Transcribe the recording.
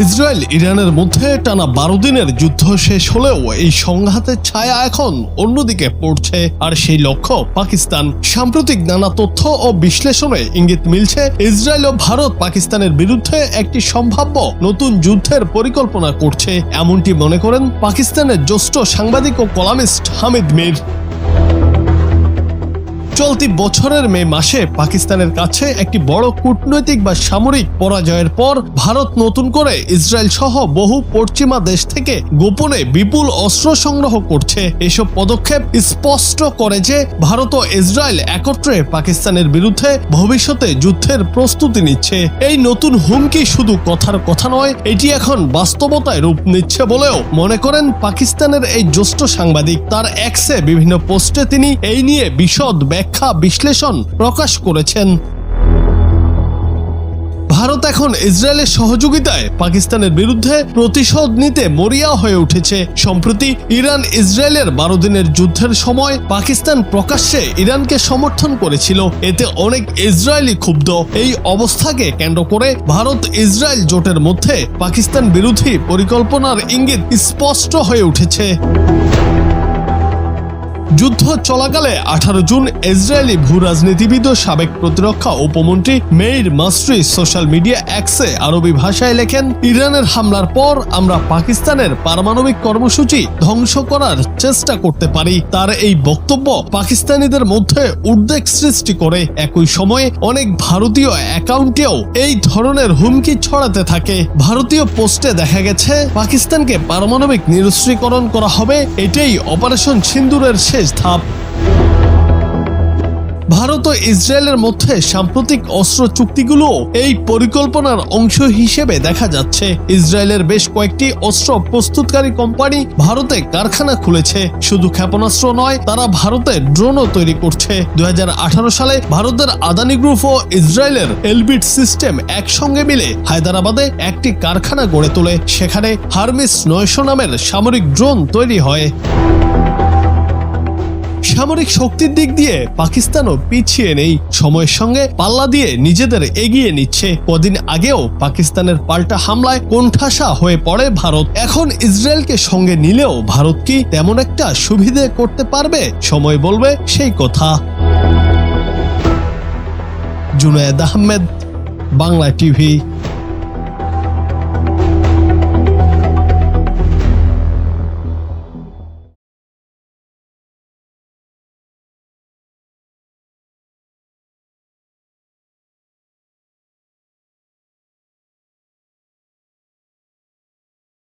Israel ইরানের মধ্যে টানা 12 দিনের যুদ্ধ শেষ হলেও এই সংঘাতের ছায়া এখন অন্যদিকে পড়ছে, আর সেই লক্ষ্য পাকিস্তান। সাম্প্রতিক নানা তথ্য ও বিশ্লেষণে ইঙ্গিত মিলছে ইসরায়েল ও ভারত পাকিস্তানের বিরুদ্ধে একটি সম্ভাব্য নতুন যুদ্ধের পরিকল্পনা করছে, এমনটি মনে করেন পাকিস্তানের জ্যেষ্ঠ সাংবাদিক ও কলামিস্ট হামিদ মির। চলতি বছরের মে মাসে পাকিস্তানের কাছে একটি বড় কূটনৈতিক বা সামরিক পরাজয়ের পর ভারত নতুন করে ইসরায়েল সহ বহু পশ্চিমা দেশ থেকে গোপনে বিপুল অস্ত্র সংগ্রহ করছে। এসব পদক্ষেপ স্পষ্ট করে যে ভারত ও ইসরায়েল একত্রে পাকিস্তানের বিরুদ্ধে ভবিষ্যতে যুদ্ধের প্রস্তুতি নিচ্ছে। এই নতুন হুমকি শুধু কথার কথা নয়, এটি এখন বাস্তবতায় রূপ নিচ্ছে বলেও মনে করেন পাকিস্তানের এই জ্যেষ্ঠ সাংবাদিক। তার এক্সে বিভিন্ন পোস্টে তিনি এই নিয়ে বিশদ বিশ্লেষণ প্রকাশ করেছেন। ভারত এখন ইসরায়েলের সহযোগিতায় পাকিস্তানের বিরুদ্ধে প্রতিশোধ নিতে মরিয়া হয়ে উঠেছে। সম্প্রতি ইরান ইসরায়েলের 12 দিনের যুদ্ধের সময় পাকিস্তান প্রকাশ্যে ইরানকে সমর্থন করেছিল, এতে অনেক ইসরায়েলি ক্ষুব্ধ। এই অবস্থাকে কেন্দ্র করে ভারত ইসরায়েল জোটের মধ্যে পাকিস্তান বিরোধী পরিকল্পনার ইঙ্গিত স্পষ্ট হয়ে উঠেছে। যুদ্ধ চলাকালে 18 জুন ইসরায়েলি ভূ রাজনীতিবিদ ও সাবেক প্রতিরক্ষা উপমন্ত্রী মেইর মাসরি সোশ্যাল মিডিয়া এক্সে আরবি ভাষায় লেখেন, ইরানের হামলার পর আমরা পাকিস্তানের পারমাণবিক কর্মসূচি ধ্বংস করার চেষ্টা করতে পারি। তার এই বক্তব্য পাকিস্তানিদের মধ্যে উদ্বেগ সৃষ্টি করে। একই সময়ে অনেক ভারতীয় অ্যাকাউন্টেও এই ধরনের হুমকি ছড়াতে থাকে। ভারতীয় পোস্টে দেখা গেছে পাকিস্তানকে পারমাণবিক নিরস্ত্রীকরণ করা হবে, এটাই অপারেশন সিন্দুরের শেষ ধাপ। ভারত ও ইসরায়েলের মধ্যে সাম্প্রতিক অস্ত্র চুক্তিগুলো এই পরিকল্পনার অংশ হিসেবে দেখা যাচ্ছে। ইসরায়েলের বেশ কয়েকটি অস্ত্র প্রস্তুতকারী কোম্পানি ভারতে কারখানা খুলেছে। শুধু ক্ষেপণাস্ত্র নয়, তারা ভারতে ড্রোনও তৈরি করছে। 2018 সালে ভারতের আদানি গ্রুপ ও ইসরায়েলের এলবিট সিস্টেম একসঙ্গে মিলে হায়দ্রাবাদে একটি কারখানা গড়ে তোলে। সেখানে হারমিস 900 নামের সামরিক ড্রোন তৈরি হয়। সামরিক শক্তির দিক দিয়ে পাকিস্তানও পিছিয়ে নেই, সময়ের সঙ্গে পাল্লা দিয়ে নিজেদের এগিয়ে নিচ্ছে। কদিন আগেও পাকিস্তানের পাল্টা হামলায় কোণঠাসা হয়ে পড়ে ভারত। এখন ইসরায়েলকে সঙ্গে নিলেও ভারত কি তেমন একটা সুবিধে করতে পারবে? সময় বলবে সেই কথা। জুনায়েদ আহমেদ, বাংলা টিভি।